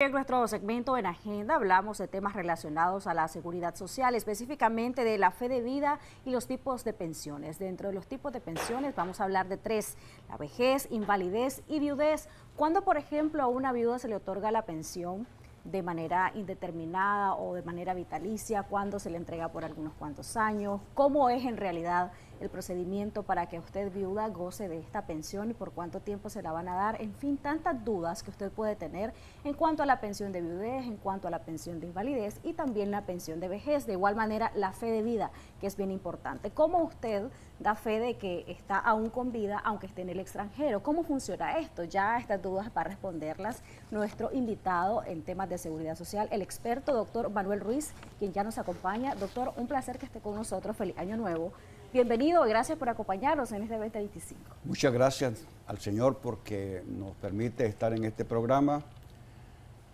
en nuestro segmento En Agenda hablamos de temas relacionados a la seguridad social, específicamente de la fe de vida y los tipos de pensiones. Dentro de los tipos de pensiones vamos a hablar de tres: la vejez, invalidez y viudez. Cuando, por ejemplo, a una viuda se le otorga la pensión de manera indeterminada o de manera vitalicia, cuando se le entrega por algunos cuantos años, cómo es en realidad el procedimiento para que usted, viuda, goce de esta pensión y por cuánto tiempo se la van a dar, en fin, tantas dudas que usted puede tener en cuanto a la pensión de viudez, en cuanto a la pensión de invalidez y también la pensión de vejez. De igual manera, la fe de vida, que es bien importante. ¿Cómo usted da fe de que está aún con vida aunque esté en el extranjero? ¿Cómo funciona esto? Ya estas dudas va a responderlas nuestro invitado en temas de seguridad social, el experto doctor Manuel Ruiz, quien ya nos acompaña. Doctor, un placer que esté con nosotros. Feliz año nuevo. Bienvenido y gracias por acompañarnos en este 2025. Muchas gracias al Señor porque nos permite estar en este programa.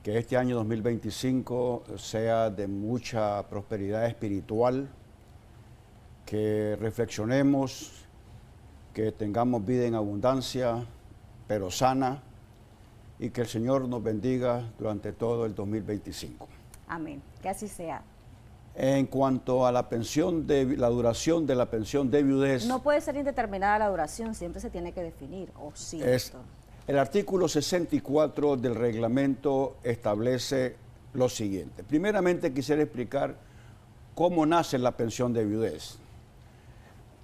Que este año 2025 sea de mucha prosperidad espiritual, que reflexionemos, que tengamos vida en abundancia, pero sana, y que el Señor nos bendiga durante todo el 2025. Amén, que así sea. En cuanto a la duración de la pensión de viudez... No puede ser indeterminada la duración, siempre se tiene que definir, ¿o sí? El artículo 64 del reglamento establece lo siguiente. Primeramente quisiera explicar cómo nace la pensión de viudez.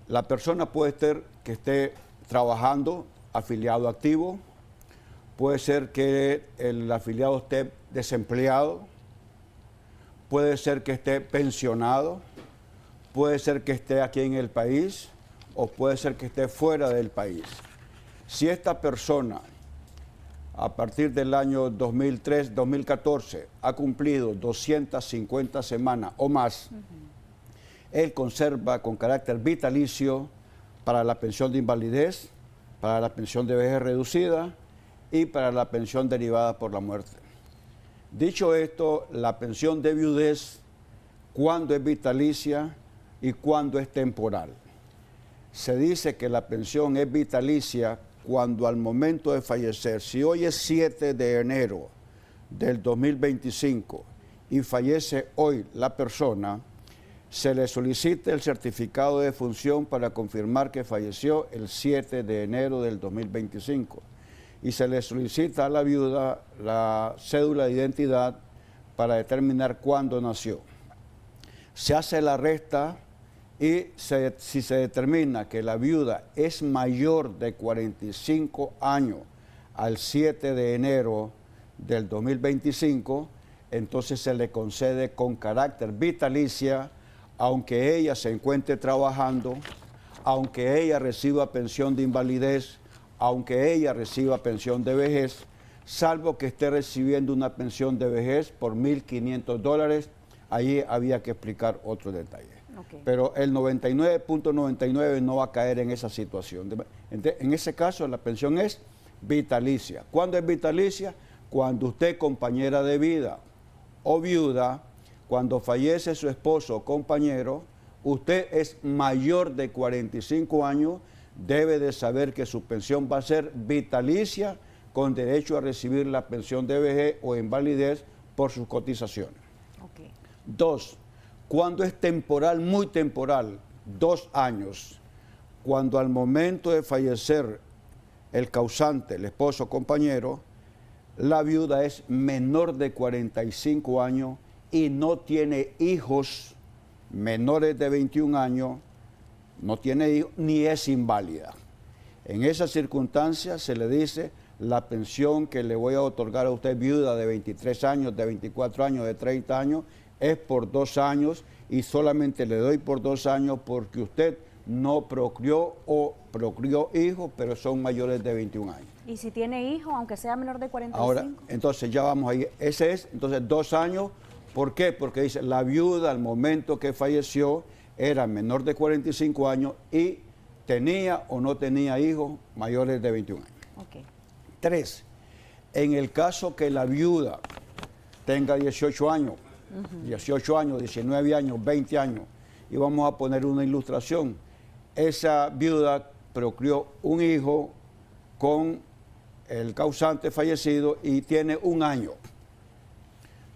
La persona puede ser que esté trabajando, afiliado activo, puede ser que el afiliado esté desempleado, puede ser que esté pensionado, puede ser que esté aquí en el país o puede ser que esté fuera del país. Si esta persona a partir del año 2014 ha cumplido 250 semanas o más, él conserva con carácter vitalicio para la pensión de invalidez, para la pensión de vejez reducida y para la pensión derivada por la muerte. Dicho esto, la pensión de viudez, ¿cuándo es vitalicia y cuándo es temporal? Se dice que la pensión es vitalicia cuando al momento de fallecer, si hoy es 7 de enero del 2025 y fallece hoy la persona, se le solicita el certificado de defunción para confirmar que falleció el 7 de enero del 2025. Y se le solicita a la viuda la cédula de identidad para determinar cuándo nació. Se hace la resta y si se determina que la viuda es mayor de 45 años al 7 de enero del 2025, entonces se le concede con carácter vitalicia, aunque ella se encuentre trabajando, aunque ella reciba pensión de invalidez, aunque ella reciba pensión de vejez, salvo que esté recibiendo una pensión de vejez por $1.500, allí había que explicar otro detalle. Okay. Pero el 99.99 no va a caer en esa situación. En ese caso, la pensión es vitalicia. ¿Cuándo es vitalicia? Cuando usted, compañera de vida o viuda, cuando fallece su esposo o compañero, usted es mayor de 45 años, debe de saber que su pensión va a ser vitalicia con derecho a recibir la pensión de vejez o invalidez por sus cotizaciones. Okay. 2. Cuando es temporal, muy temporal, 2 años, cuando al momento de fallecer el causante, el esposo o compañero, la viuda es menor de 45 años y no tiene hijos menores de 21 años, no tiene hijos ni es inválida. En esas circunstancias se le dice: la pensión que le voy a otorgar a usted, viuda de 23 años, de 24 años, de 30 años, es por 2 años y solamente le doy por 2 años porque usted no procreó o procreó hijos, pero son mayores de 21 años. ¿Y si tiene hijos, aunque sea menor de 45? Ahora, entonces ya vamos ahí. Ese es, entonces, 2 años. ¿Por qué? Porque dice, la viuda al momento que falleció era menor de 45 años y tenía o no tenía hijos mayores de 21 años. Okay. 3. En el caso que la viuda tenga 18 años, 18 años, 19 años, 20 años, y vamos a poner una ilustración, esa viuda procreó un hijo con el causante fallecido y tiene 1 año.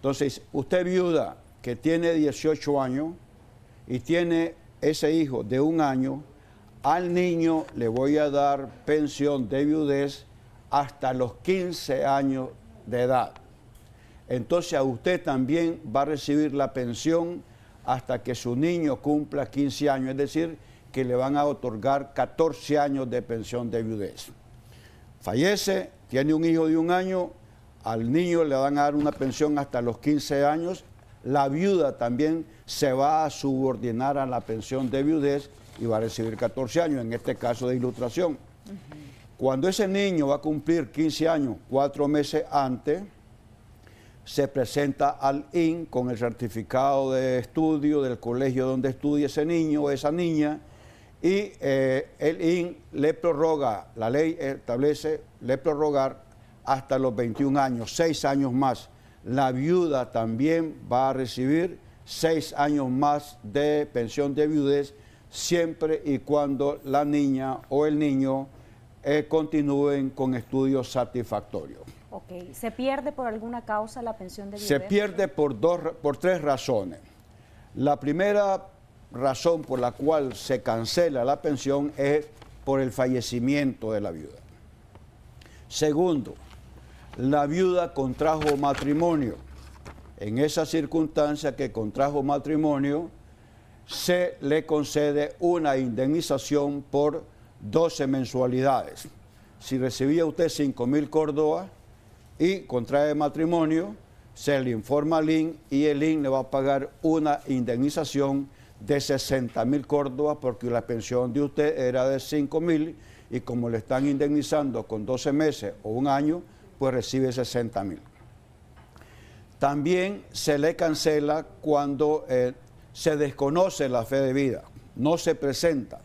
Entonces, usted viuda que tiene 18 años y tiene ese hijo de 1 año, al niño le voy a dar pensión de viudez hasta los 15 años de edad. Entonces a usted también va a recibir la pensión hasta que su niño cumpla 15 años, es decir, que le van a otorgar 14 años de pensión de viudez. Fallece, tiene un hijo de 1 año, al niño le van a dar una pensión hasta los 15 años, la viuda también se va a subordinar a la pensión de viudez y va a recibir 14 años, en este caso de ilustración. Cuando ese niño va a cumplir 15 años, 4 meses antes, se presenta al IN con el certificado de estudio del colegio donde estudia ese niño o esa niña, y el IN le prorroga, la ley establece, le prorrogar hasta los 21 años, 6 años más. La viuda también va a recibir 6 años más de pensión de viudez, siempre y cuando la niña o el niño continúen con estudios satisfactorios. Ok, ¿se pierde por alguna causa la pensión de viudez? Se pierde por 3 razones. La primera razón por la cual se cancela la pensión es por el fallecimiento de la viuda. Segundo, la viuda contrajo matrimonio. En esa circunstancia que contrajo matrimonio, se le concede una indemnización por 12 mensualidades. Si recibía usted 5.000 córdobas y contrae matrimonio, se le informa al IN y el IN le va a pagar una indemnización de 60.000 córdobas porque la pensión de usted era de 5.000 y como le están indemnizando con 12 meses o 1 año, pues recibe 60.000. También se le cancela cuando se desconoce la fe de vida, no se presenta.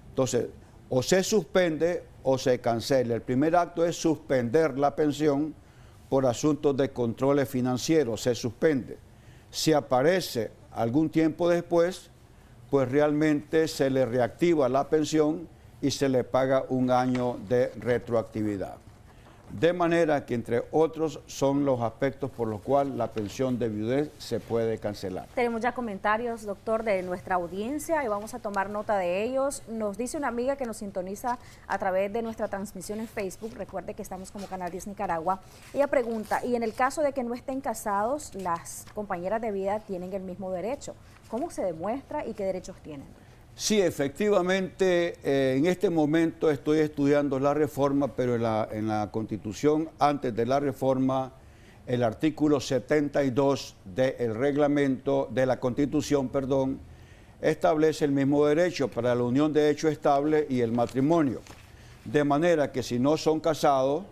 Entonces, o se suspende o se cancela. El primer acto es suspender la pensión por asuntos de controles financieros, se suspende. Si aparece algún tiempo después, pues realmente se le reactiva la pensión y se le paga 1 año de retroactividad. De manera que, entre otros, son los aspectos por los cuales la pensión de viudez se puede cancelar. Tenemos ya comentarios, doctor, de nuestra audiencia y vamos a tomar nota de ellos. Nos dice una amiga que nos sintoniza a través de nuestra transmisión en Facebook, recuerde que estamos como Canal 10 Nicaragua. Ella pregunta, y en el caso de que no estén casados, las compañeras de vida tienen el mismo derecho. ¿Cómo se demuestra y qué derechos tienen? Sí, efectivamente, en este momento estoy estudiando la reforma, pero en la Constitución, antes de la reforma, el artículo 72 del reglamento, de la Constitución, perdón, establece el mismo derecho para la unión de hecho estable y el matrimonio. De manera que si no son casados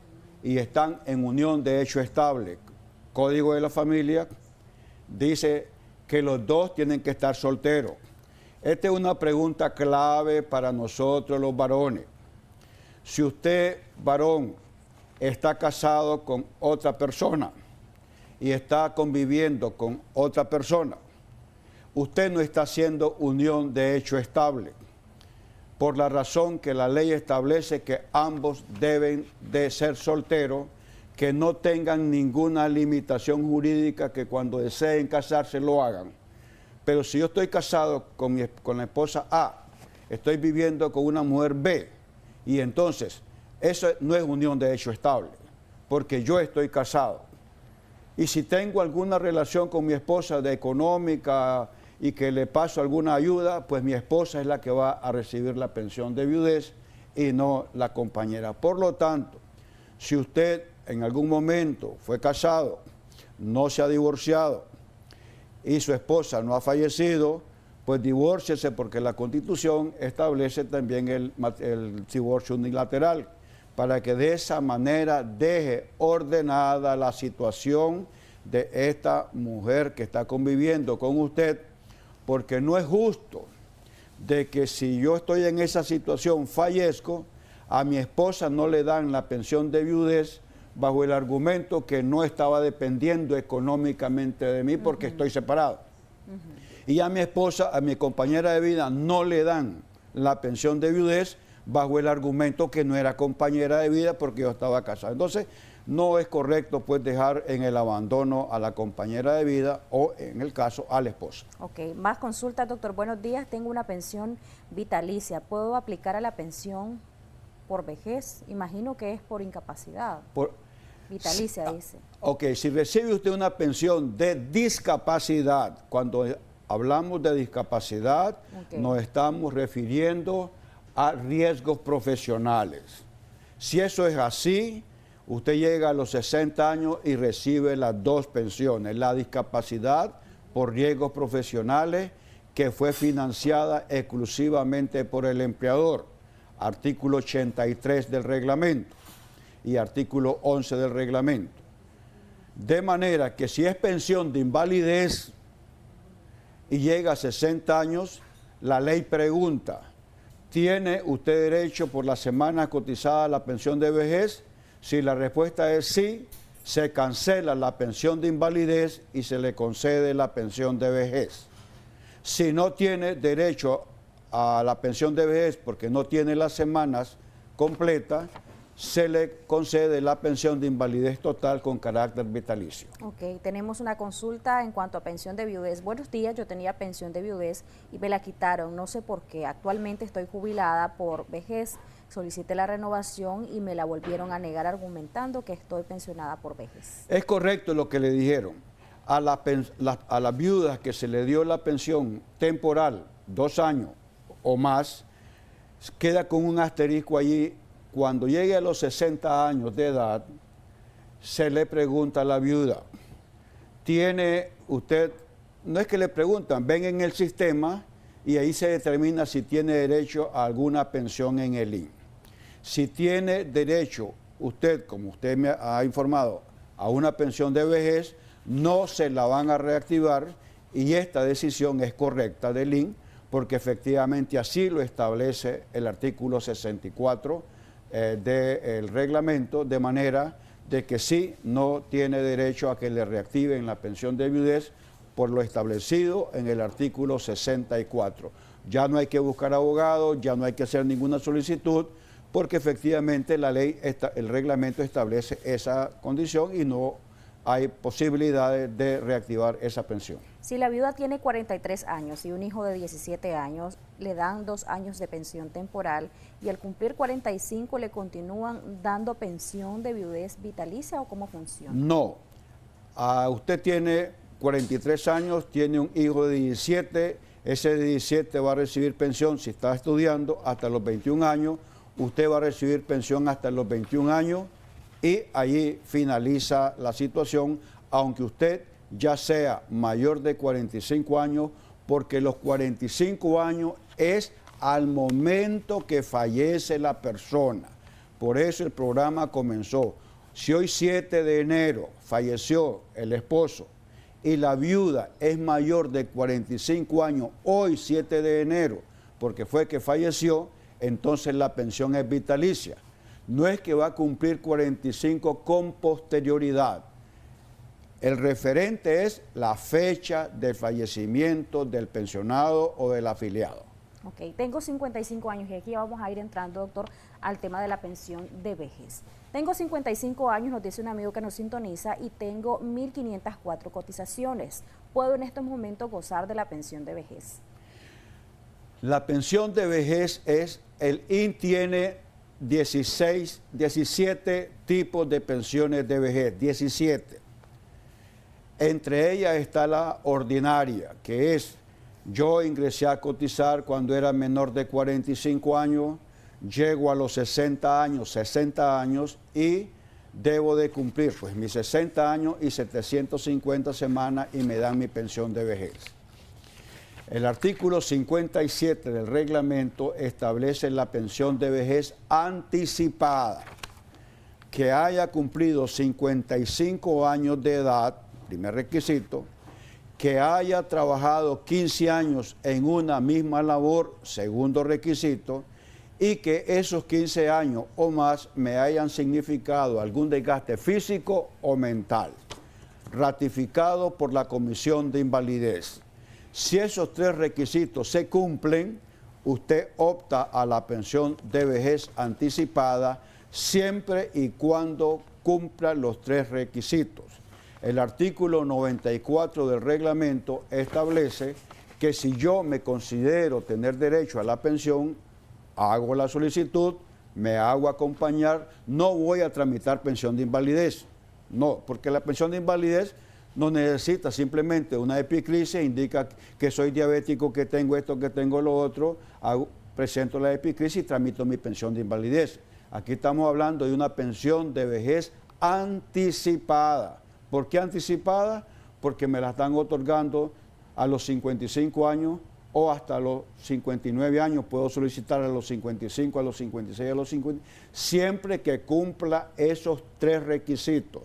y están en unión de hecho estable, Código de la Familia dice que los dos tienen que estar solteros. Esta es una pregunta clave para nosotros los varones. Si usted, varón, está casado con otra persona y está conviviendo con otra persona, usted no está haciendo unión de hecho estable, por la razón que la ley establece que ambos deben de ser solteros, que no tengan ninguna limitación jurídica, que cuando deseen casarse lo hagan. Pero si yo estoy casado con la esposa A, estoy viviendo con una mujer B, y entonces eso no es unión de hecho estable, porque yo estoy casado. Y si tengo alguna relación con mi esposa de económica y que le paso alguna ayuda, pues mi esposa es la que va a recibir la pensión de viudez y no la compañera. Por lo tanto, si usted en algún momento fue casado, no se ha divorciado, y su esposa no ha fallecido, pues divórciese, porque la Constitución establece también el divorcio unilateral, para que de esa manera deje ordenada la situación de esta mujer que está conviviendo con usted, porque no es justo de que si yo estoy en esa situación, fallezco, a mi esposa no le dan la pensión de viudez, bajo el argumento que no estaba dependiendo económicamente de mí porque estoy separado. Y a mi esposa, a mi compañera de vida, no le dan la pensión de viudez bajo el argumento que no era compañera de vida porque yo estaba casado. Entonces, no es correcto pues dejar en el abandono a la compañera de vida o en el caso a la esposa. Ok, más consultas, doctor. Buenos días, tengo una pensión vitalicia. ¿Puedo aplicar a la pensión por vejez? Imagino que es por incapacidad. Vitalicia, dice. Ok, si recibe usted una pensión de discapacidad, cuando hablamos de discapacidad, nos estamos refiriendo a riesgos profesionales. Si eso es así, usted llega a los 60 años y recibe las dos pensiones, la discapacidad por riesgos profesionales que fue financiada exclusivamente por el empleador, artículo 83 del reglamento y artículo 11 del reglamento. De manera que si es pensión de invalidez y llega a 60 años, la ley pregunta, ¿tiene usted derecho por las semanas cotizadas a la pensión de vejez? Si la respuesta es sí, se cancela la pensión de invalidez y se le concede la pensión de vejez. Si no tiene derecho a la pensión de vejez porque no tiene las semanas completas, se le concede la pensión de invalidez total con carácter vitalicio. Ok, tenemos una consulta en cuanto a pensión de viudez. Buenos días, yo tenía pensión de viudez y me la quitaron, no sé por qué. Actualmente estoy jubilada por vejez, solicité la renovación y me la volvieron a negar argumentando que estoy pensionada por vejez. Es correcto lo que le dijeron. A las viudas que se le dio la pensión temporal, 2 años o más, queda con un asterisco allí. Cuando llegue a los 60 años de edad, se le pregunta a la viuda, ¿tiene usted? No es que le preguntan, ven en el sistema y ahí se determina si tiene derecho a alguna pensión en el INS. Si tiene derecho usted, como usted me ha informado, a una pensión de vejez, no se la van a reactivar y esta decisión es correcta del INS porque efectivamente así lo establece el artículo 64 del reglamento, de manera de que sí no tiene derecho a que le reactiven la pensión de viudez por lo establecido en el artículo 64. Ya no hay que buscar abogado, ya no hay que hacer ninguna solicitud, porque efectivamente la ley, el reglamento establece esa condición y no hay posibilidades de reactivar esa pensión. Si la viuda tiene 43 años y un hijo de 17 años, le dan 2 años de pensión temporal y al cumplir 45 le continúan dando pensión de viudez vitalicia o cómo funciona? No, usted tiene 43 años, tiene un hijo de 17, ese de 17 va a recibir pensión si está estudiando hasta los 21 años, usted va a recibir pensión hasta los 21 años y allí finaliza la situación, aunque usted ya sea mayor de 45 años, porque los 45 años es al momento que fallece la persona. Por eso el programa comenzó. Si hoy 7 de enero falleció el esposo y la viuda es mayor de 45 años, hoy 7 de enero, porque fue que falleció, entonces la pensión es vitalicia. No es que va a cumplir 45 con posterioridad. El referente es la fecha del fallecimiento del pensionado o del afiliado. Ok, tengo 55 años y aquí vamos a ir entrando, doctor, al tema de la pensión de vejez. Tengo 55 años, nos dice un amigo que nos sintoniza, y tengo 1.504 cotizaciones. ¿Puedo en estos momentos gozar de la pensión de vejez? La pensión de vejez el INS tiene 17 tipos de pensiones de vejez, 17. Entre ellas está la ordinaria, que es, yo ingresé a cotizar cuando era menor de 45 años, llego a los 60 años y debo de cumplir pues mis 60 años y 750 semanas y me dan mi pensión de vejez. El artículo 57 del reglamento establece la pensión de vejez anticipada, que haya cumplido 55 años de edad, primer requisito, que haya trabajado 15 años en una misma labor, segundo requisito, y que esos 15 años o más me hayan significado algún desgaste físico o mental, ratificado por la Comisión de Invalidez. Si esos 3 requisitos se cumplen, usted opta a la pensión de vejez anticipada siempre y cuando cumpla los 3 requisitos. El artículo 94 del reglamento establece que si yo me considero tener derecho a la pensión, hago la solicitud, me hago acompañar, no voy a tramitar pensión de invalidez. No, porque la pensión de invalidez no necesita simplemente una epicrisis, indica que soy diabético, que tengo esto, que tengo lo otro, presento la epicrisis y tramito mi pensión de invalidez. Aquí estamos hablando de una pensión de vejez anticipada. ¿Por qué anticipada? Porque me la están otorgando a los 55 años o hasta los 59 años. Puedo solicitar a los 55, a los 56, a los 50, siempre que cumpla esos 3 requisitos.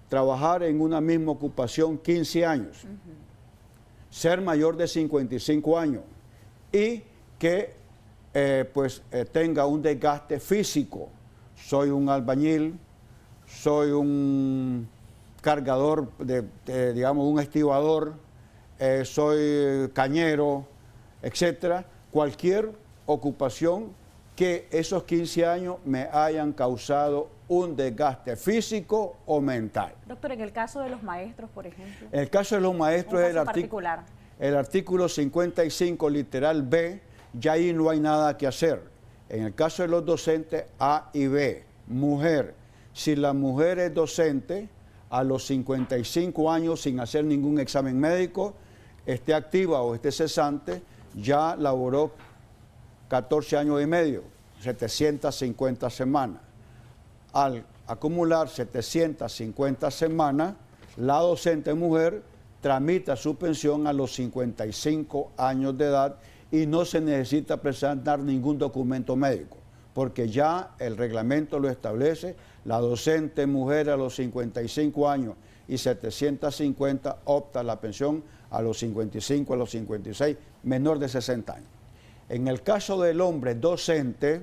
Trabajar en una misma ocupación 15 años, ser mayor de 55 años y que tenga un desgaste físico. Soy un albañil, soy un cargador, digamos, un estibador, soy cañero, etcétera. Cualquier ocupación que esos 15 años me hayan causado un desgaste físico o mental. Doctor, en el caso de los maestros, por ejemplo. En el caso de los maestros es el artículo 55, literal B, ya ahí no hay nada que hacer. En el caso de los docentes A y B, mujer, si la mujer es docente, a los 55 años sin hacer ningún examen médico, esté activa o esté cesante, ya laboró 14 años y medio, 750 semanas. Al acumular 750 semanas, la docente mujer tramita su pensión a los 55 años de edad y no se necesita presentar ningún documento médico, porque ya el reglamento lo establece. La docente mujer a los 55 años y 750 opta a la pensión a los 55, a los 56, menor de 60 años. En el caso del hombre docente,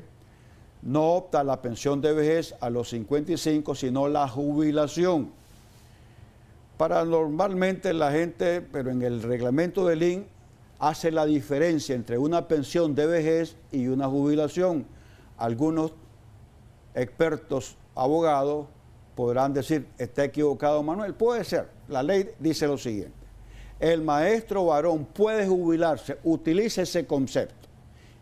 no opta a la pensión de vejez a los 55, sino la jubilación. Normalmente la gente, pero en el reglamento del INS, hace la diferencia entre una pensión de vejez y una jubilación. Algunos expertos abogados podrán decir, está equivocado Manuel. Puede ser. La ley dice lo siguiente: el maestro varón puede jubilarse, utilice ese concepto.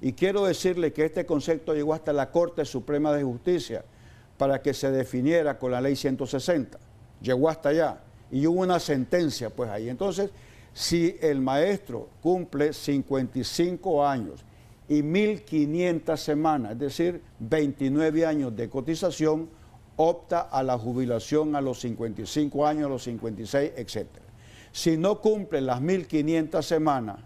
Y quiero decirle que este concepto llegó hasta la Corte Suprema de Justicia para que se definiera con la ley 160. Llegó hasta allá y hubo una sentencia pues ahí. Entonces, si el maestro cumple 55 años y 1.500 semanas, es decir, 29 años de cotización, opta a la jubilación a los 55 años, a los 56, etc. Si no cumple las 1.500 semanas,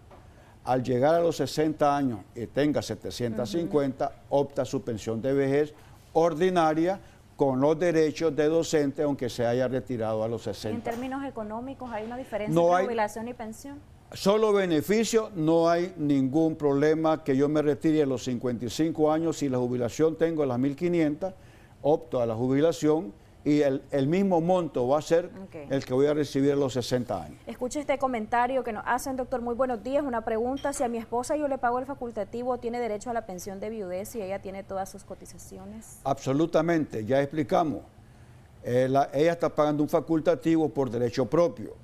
al llegar a los 60 años y tenga 750, opta a su pensión de vejez ordinaria con los derechos de docente, aunque se haya retirado a los 60. ¿En términos económicos hay una diferencia entre jubilación y pensión? Solo beneficio, no hay ningún problema que yo me retire a los 55 años. Si la jubilación tengo las 1.500, opto a la jubilación y el mismo monto va a ser el que voy a recibir a los 60 años. Escuche este comentario que nos hacen, doctor. Muy buenos días. Una pregunta: si a mi esposa yo le pago el facultativo, ¿tiene derecho a la pensión de viudez si ella tiene todas sus cotizaciones? Absolutamente, ya explicamos. Ella está pagando un facultativo por derecho propio.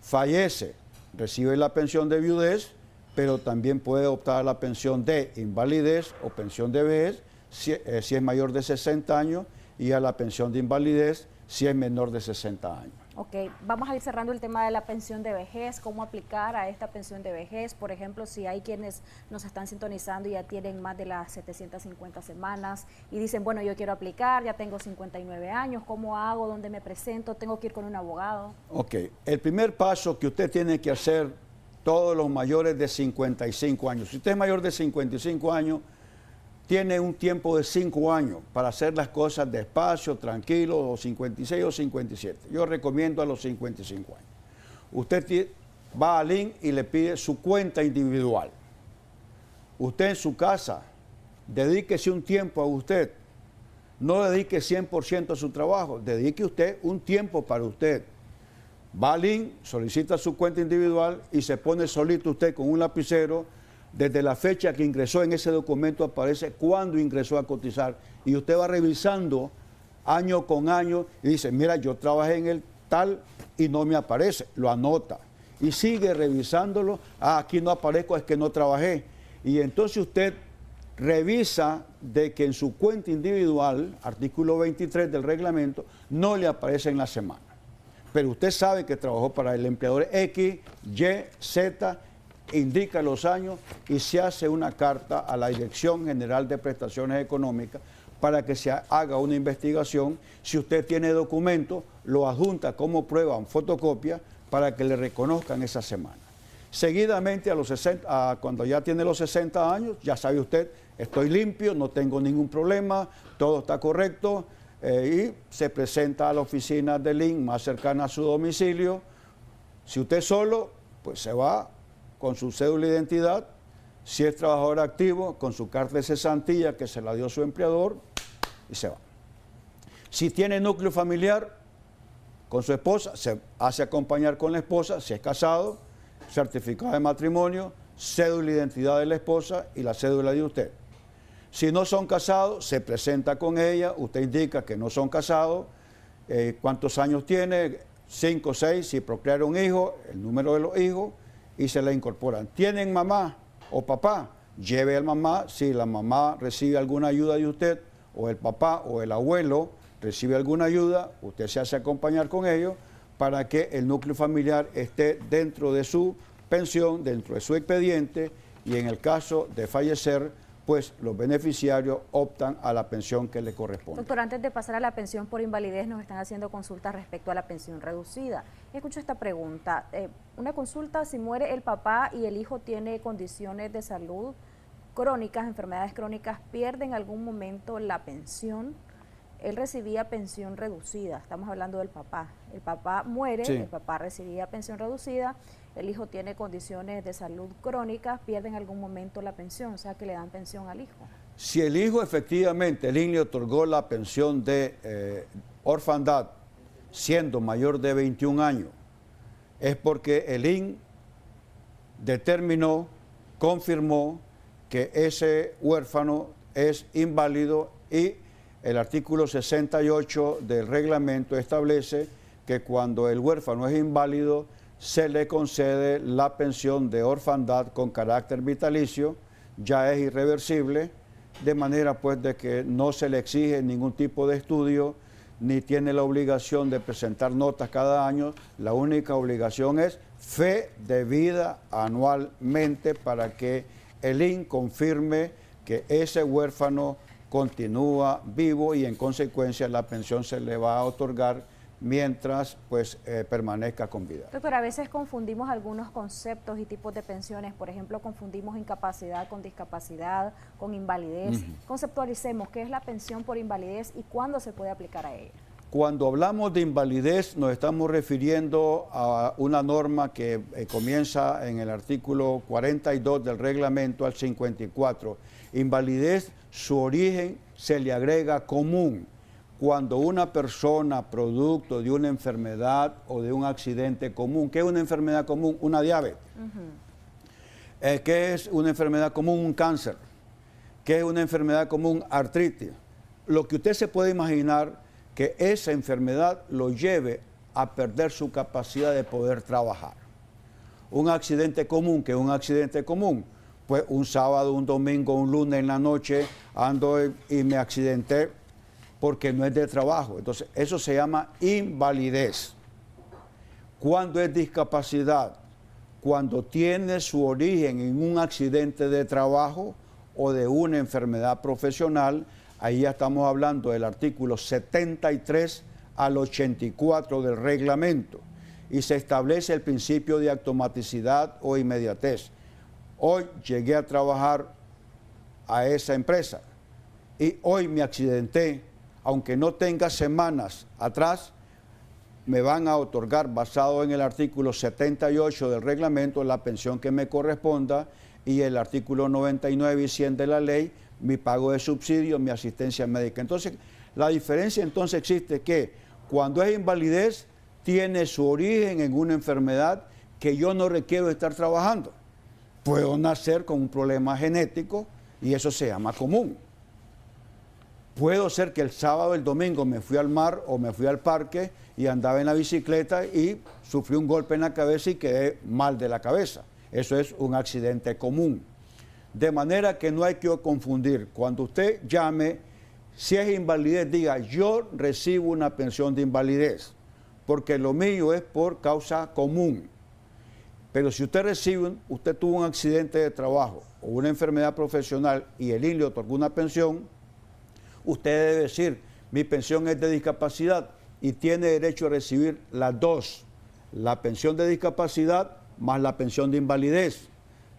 Fallece, recibe la pensión de viudez, pero también puede optar a la pensión de invalidez o pensión de vejez si es mayor de 60 años y a la pensión de invalidez si es menor de 60 años. Ok, vamos a ir cerrando el tema de la pensión de vejez. ¿Cómo aplicar a esta pensión de vejez? Por ejemplo, si hay quienes nos están sintonizando y ya tienen más de las 750 semanas y dicen, bueno, yo quiero aplicar, ya tengo 59 años, ¿cómo hago? ¿Dónde me presento? ¿Tengo que ir con un abogado? Ok, el primer paso que usted tiene que hacer, todos los mayores de 55 años, si usted es mayor de 55 años, tiene un tiempo de 5 años para hacer las cosas despacio, tranquilo, o 56 o 57. Yo recomiendo a los 55 años. Usted va al INS y le pide su cuenta individual. Usted en su casa, dedíquese un tiempo a usted. No dedique 100% a su trabajo, dedique usted un tiempo para usted. Va al INS, solicita su cuenta individual y se pone solito usted con un lapicero. Desde la fecha que ingresó en ese documento aparece cuándo ingresó a cotizar y usted va revisando año con año y dice, mira, yo trabajé en el tal y no me aparece, lo anota y sigue revisándolo, aquí no aparezco, es que no trabajé. Y entonces usted revisa de que en su cuenta individual, artículo 23 del reglamento, no le aparece en la semana. Pero usted sabe que trabajó para el empleador X, Y, Z, indica los años y se hace una carta a la Dirección General de Prestaciones Económicas para que se haga una investigación. Si usted tiene documentos, lo adjunta como prueba en fotocopia para que le reconozcan esa semana. Seguidamente, cuando ya tiene los 60 años, ya sabe usted, estoy limpio, no tengo ningún problema, todo está correcto, y se presenta a la oficina del INS más cercana a su domicilio. Si usted es solo, pues se va con su cédula de identidad. Si es trabajador activo, con su carta de cesantía que se la dio su empleador, y se va. Si tiene núcleo familiar, con su esposa, se hace acompañar con la esposa, si es casado, certificado de matrimonio, cédula de identidad de la esposa y la cédula de usted. Si no son casados, se presenta con ella, usted indica que no son casados, cuántos años tiene, 5, 6, si procrearon un hijo, el número de los hijos, y se le incorporan. ¿Tienen mamá o papá? Lleve al mamá, si la mamá recibe alguna ayuda de usted, o el papá o el abuelo recibe alguna ayuda, usted se hace acompañar con ellos para que el núcleo familiar esté dentro de su pensión, dentro de su expediente, y en el caso de fallecer, pues los beneficiarios optan a la pensión que le corresponde. Doctor, antes de pasar a la pensión por invalidez, nos están haciendo consultas respecto a la pensión reducida. Escucho esta pregunta. Una consulta: si muere el papá y el hijo tiene condiciones de salud crónicas, enfermedades crónicas, ¿pierde en algún momento la pensión? Él recibía pensión reducida, estamos hablando del papá. El papá muere, sí. El papá recibía pensión reducida, el hijo tiene condiciones de salud crónicas, pierde en algún momento la pensión, o sea que le dan pensión al hijo. Si el hijo efectivamente, el INS le otorgó la pensión de orfandad siendo mayor de 21 años, es porque el INS determinó, confirmó que ese huérfano es inválido, y el artículo 68 del reglamento establece que cuando el huérfano es inválido se le concede la pensión de orfandad con carácter vitalicio, ya es irreversible, de manera pues de que no se le exige ningún tipo de estudio, ni tiene la obligación de presentar notas cada año. La única obligación es fe de vida anualmente para que el INS confirme que ese huérfano continúa vivo, y en consecuencia la pensión se le va a otorgar mientras pues permanezca con vida. Doctor, a veces confundimos algunos conceptos y tipos de pensiones. Por ejemplo, confundimos incapacidad con discapacidad, con invalidez. Conceptualicemos qué es la pensión por invalidez y cuándo se puede aplicar a ella. Cuando hablamos de invalidez nos estamos refiriendo a una norma que comienza en el artículo 42 del reglamento al 54. Invalidez, su origen se le agrega común. Cuando una persona, producto de una enfermedad o de un accidente común, ¿qué es una enfermedad común? Una diabetes. ¿Qué es una enfermedad común? Un cáncer. ¿Qué es una enfermedad común? Artritis. Lo que usted se puede imaginar que esa enfermedad lo lleve a perder su capacidad de poder trabajar. Un accidente común, ¿qué es un accidente común? Pues un sábado, un domingo, un lunes en la noche ando y me accidenté porque no es de trabajo. Entonces, eso se llama invalidez. ¿Cuándo es discapacidad? Cuando tiene su origen en un accidente de trabajo o de una enfermedad profesional. Ahí ya estamos hablando del artículo 73 al 84 del reglamento, y se establece el principio de automaticidad o inmediatez. Hoy llegué a trabajar a esa empresa y hoy me accidenté, aunque no tenga semanas atrás, me van a otorgar, basado en el artículo 78 del reglamento, la pensión que me corresponda, y el artículo 99 y 100 de la ley, mi pago de subsidio, mi asistencia médica. Entonces, la diferencia entonces existe que cuando es invalidez, tiene su origen en una enfermedad que yo no requiero estar trabajando. Puedo nacer con un problema genético y eso se llama común. Puedo ser que el sábado o el domingo me fui al mar o me fui al parque y andaba en la bicicleta y sufrí un golpe en la cabeza y quedé mal de la cabeza. Eso es un accidente común. De manera que no hay que confundir. Cuando usted llame, si es invalidez, diga, yo recibo una pensión de invalidez, porque lo mío es por causa común. Pero si usted tuvo un accidente de trabajo o una enfermedad profesional y el INS le otorgó una pensión, usted debe decir, mi pensión es de discapacidad y tiene derecho a recibir las dos, la pensión de discapacidad más la pensión de invalidez,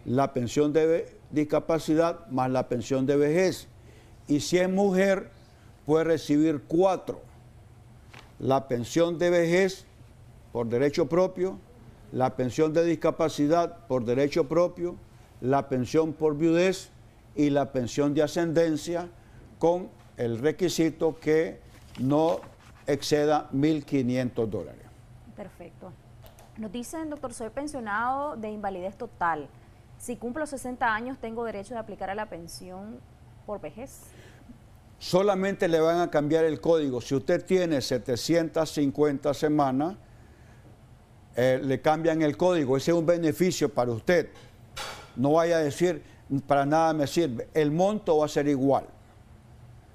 la pensión de discapacidad más la pensión de vejez. Y si es mujer, puede recibir 4, la pensión de vejez por derecho propio, la pensión de discapacidad por derecho propio, la pensión por viudez y la pensión de ascendencia con el requisito que no exceda $1.500. Perfecto. Nos dicen, doctor, soy pensionado de invalidez total. Si cumplo 60 años, ¿tengo derecho de aplicar a la pensión por vejez? Solamente le van a cambiar el código. Si usted tiene 750 semanas, le cambian el código. Ese es un beneficio para usted. No vaya a decir, para nada me sirve. El monto va a ser igual.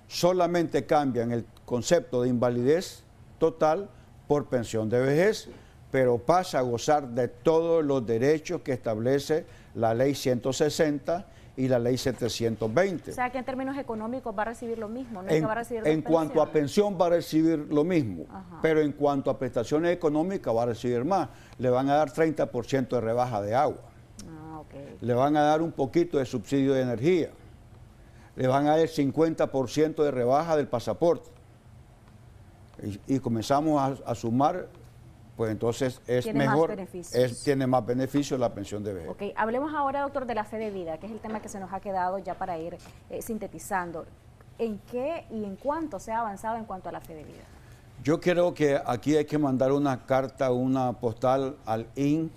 Solamente cambian el concepto de invalidez total por pensión de vejez, pero pasa a gozar de todos los derechos que establece la ley 160 y la ley 720. O sea, que en términos económicos va a recibir lo mismo, no es que va a recibir dos En cuanto a pensión va a recibir lo mismo, Ajá. pero en cuanto a prestaciones económicas va a recibir más. Le van a dar 30% de rebaja de agua, le van a dar un poquito de subsidio de energía, le van a dar el 50% de rebaja del pasaporte. Y comenzamos a sumar, pues entonces es tiene mejor, más beneficios. tiene más beneficios la pensión de vejez. Ok, hablemos ahora, doctor, de la fe de vida, que es el tema que se nos ha quedado ya para ir sintetizando. ¿En qué y en cuánto se ha avanzado en cuanto a la fe de vida? Yo creo que aquí hay que mandar una carta, una postal al INS,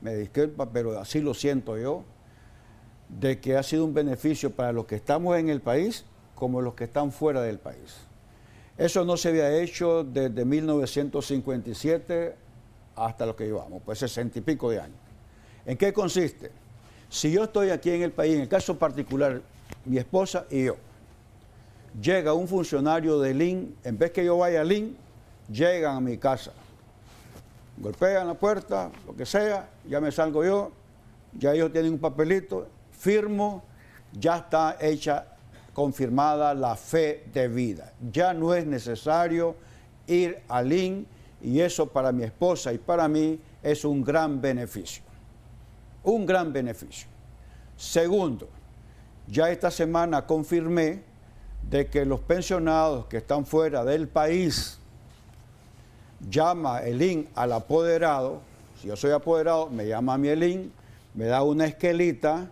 me disculpa, pero así lo siento yo, de que ha sido un beneficio para los que estamos en el país como los que están fuera del país. Eso no se había hecho desde 1957 hasta lo que llevamos, pues 60 y pico de años. ¿En qué consiste? Si yo estoy aquí en el país, en el caso particular, mi esposa y yo, llega un funcionario del INS, en vez que yo vaya al INS, llegan a mi casa, golpean la puerta, lo que sea, ya me salgo yo, ya ellos tienen un papelito, firmo, ya está hecha, confirmada la fe de vida. Ya no es necesario ir al INS y eso para mi esposa y para mí es un gran beneficio. Un gran beneficio. Segundo, ya esta semana confirmé de que los pensionados que están fuera del país, llama el INS al apoderado, si yo soy apoderado, me llama a mí el INS, me da una esquelita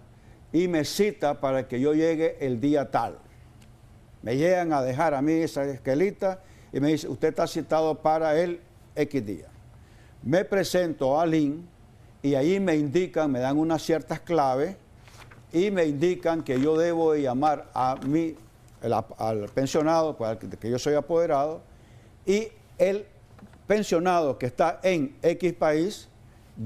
y me cita para que yo llegue el día tal. Me llegan a dejar a mí esa esquelita y me dice, usted está citado para el X día. Me presento al INS y ahí me indican, me dan unas ciertas claves y me indican que yo debo de llamar a mí, al pensionado, pues, que yo soy apoderado, y el pensionado que está en X país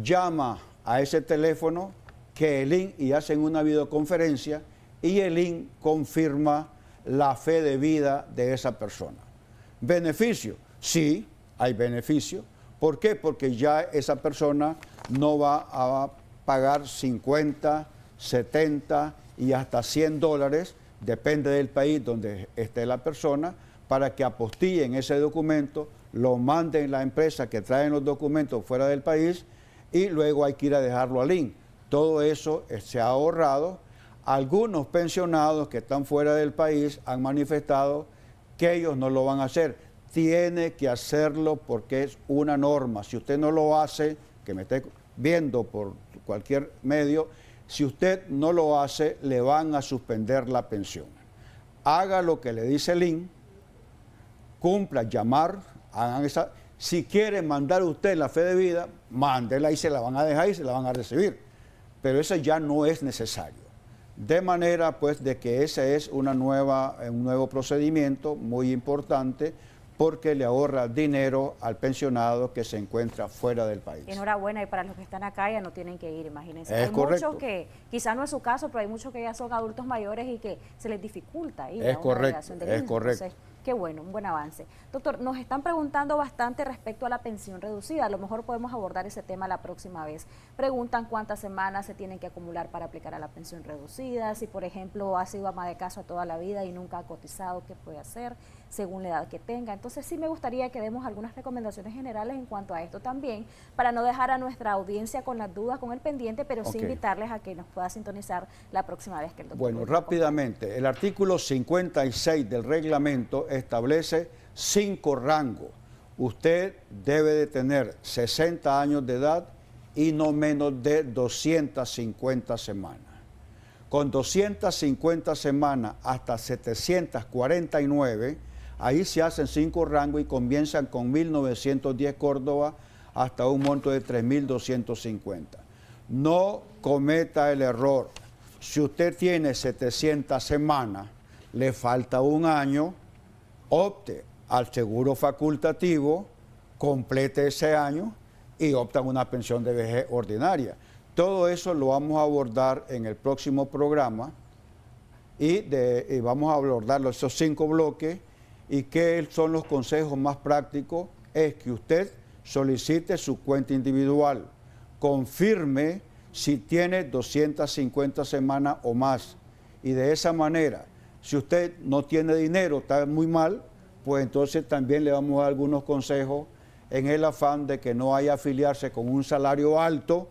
llama a ese teléfono que el INS y hacen una videoconferencia y el INS confirma la fe de vida de esa persona. ¿Beneficio? Sí, hay beneficio. ¿Por qué? Porque ya esa persona no va a pagar 50, 70 y hasta $100, depende del país donde esté la persona, para que apostillen ese documento, lo manden la empresa que traen los documentos fuera del país y luego hay que ir a dejarlo al INS. Todo eso se ha ahorrado. Algunos pensionados que están fuera del país han manifestado que ellos no lo van a hacer. Tiene que hacerlo porque es una norma. Si usted no lo hace, que me esté viendo por cualquier medio, si usted no lo hace, le van a suspender la pensión. Haga lo que le dice el INS, cumpla, llamar, hagan esa. Si quiere mandar usted la fe de vida, mándela y se la van a dejar y se la van a recibir. Pero eso ya no es necesario. De manera pues de que ese es un nuevo procedimiento muy importante porque le ahorra dinero al pensionado que se encuentra fuera del país. Enhorabuena, y para los que están acá ya no tienen que ir, imagínense. Es hay correcto. muchos que, quizá no es su caso, pero hay muchos que ya son adultos mayores y que se les dificulta ir Es a una correcto, delegación de es niños. correcto. Entonces, qué bueno, un buen avance. Doctor, nos están preguntando bastante respecto a la pensión reducida. A lo mejor podemos abordar ese tema la próxima vez. Preguntan cuántas semanas se tienen que acumular para aplicar a la pensión reducida. Si, por ejemplo, ha sido ama de casa toda la vida y nunca ha cotizado, ¿qué puede hacer según la edad que tenga? Entonces, sí me gustaría que demos algunas recomendaciones generales en cuanto a esto también, para no dejar a nuestra audiencia con las dudas, con el pendiente, pero sí invitarles a que nos pueda sintonizar la próxima vez que el doctor... Bueno, rápidamente, el artículo 56 del reglamento establece 5 rangos. Usted debe de tener 60 años de edad y no menos de 250 semanas. Con 250 semanas hasta 749, ahí se hacen 5 rangos y comienzan con 1.910 Córdoba hasta un monto de 3.250. No cometa el error. Si usted tiene 700 semanas, le falta un año, opte al seguro facultativo, complete ese año y opta una pensión de vejez ordinaria. Todo eso lo vamos a abordar en el próximo programa y vamos a abordar esos 5 bloques. ¿Y qué son los consejos más prácticos? Es que usted solicite su cuenta individual, confirme si tiene 250 semanas o más, y de esa manera, si usted no tiene dinero, está muy mal, pues entonces también le vamos a dar algunos consejos en el afán de que no haya afiliarse con un salario alto,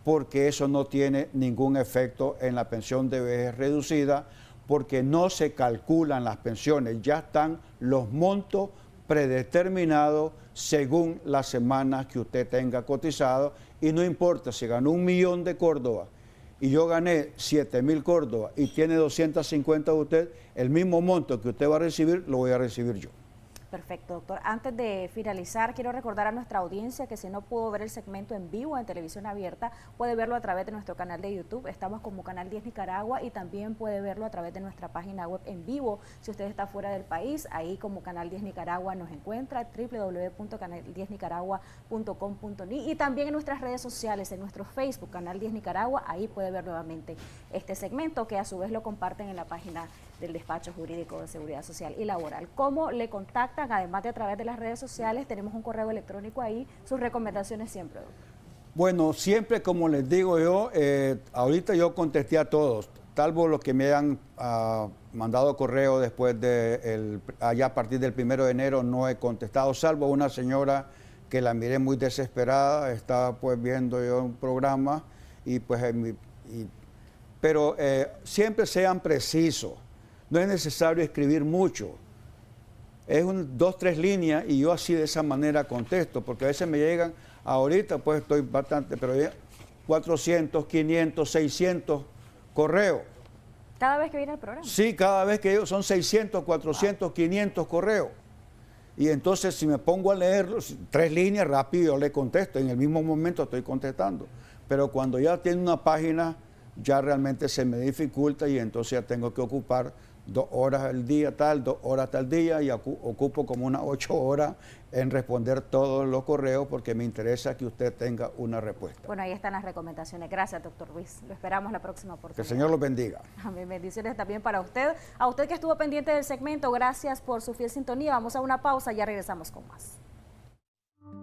porque eso no tiene ningún efecto en la pensión de vejez reducida, porque no se calculan las pensiones, ya están los montos predeterminados según las semanas que usted tenga cotizado, y no importa si ganó 1.000.000 de Córdoba y yo gané 7.000 Córdoba y tiene 250 de usted, el mismo monto que usted va a recibir lo voy a recibir yo. Perfecto, doctor. Antes de finalizar, quiero recordar a nuestra audiencia que si no pudo ver el segmento en vivo en televisión abierta, puede verlo a través de nuestro canal de YouTube. Estamos como Canal 10 Nicaragua, y también puede verlo a través de nuestra página web en vivo. Si usted está fuera del país, ahí como Canal 10 Nicaragua nos encuentra, www.canal10nicaragua.com.ni, y también en nuestras redes sociales, en nuestro Facebook, Canal 10 Nicaragua, ahí puede ver nuevamente este segmento, que a su vez lo comparten en la página del Despacho Jurídico de Seguridad Social y Laboral. ¿Cómo le contactan? Además de a través de las redes sociales, tenemos un correo electrónico ahí. Sus recomendaciones siempre, doctor. Bueno, siempre como les digo yo, ahorita yo contesté a todos, salvo los que me han mandado correo después de, allá a partir del 1 de enero no he contestado, salvo una señora que la miré muy desesperada, estaba pues viendo yo un programa y pues, pero siempre sean precisos, no es necesario escribir mucho. Es 2, 3 líneas y yo así de esa manera contesto, porque a veces me llegan, ahorita pues estoy bastante, pero ya 400, 500, 600 correos. ¿Cada vez que viene el programa? Sí, cada vez que yo, son 600, 400, 500 correos. Y entonces si me pongo a leerlos, 3 líneas rápido yo le contesto, en el mismo momento estoy contestando. Pero cuando ya tiene una página, ya realmente se me dificulta y entonces ya tengo que ocupar 2 horas al día tal, 2 horas tal día, y ocupo como unas 8 horas en responder todos los correos porque me interesa que usted tenga una respuesta. Bueno, ahí están las recomendaciones. Gracias, doctor Ruiz. Lo esperamos la próxima oportunidad. Que el Señor los bendiga. Amén. Bendiciones también para usted. A usted que estuvo pendiente del segmento, gracias por su fiel sintonía. Vamos a una pausa y ya regresamos con más.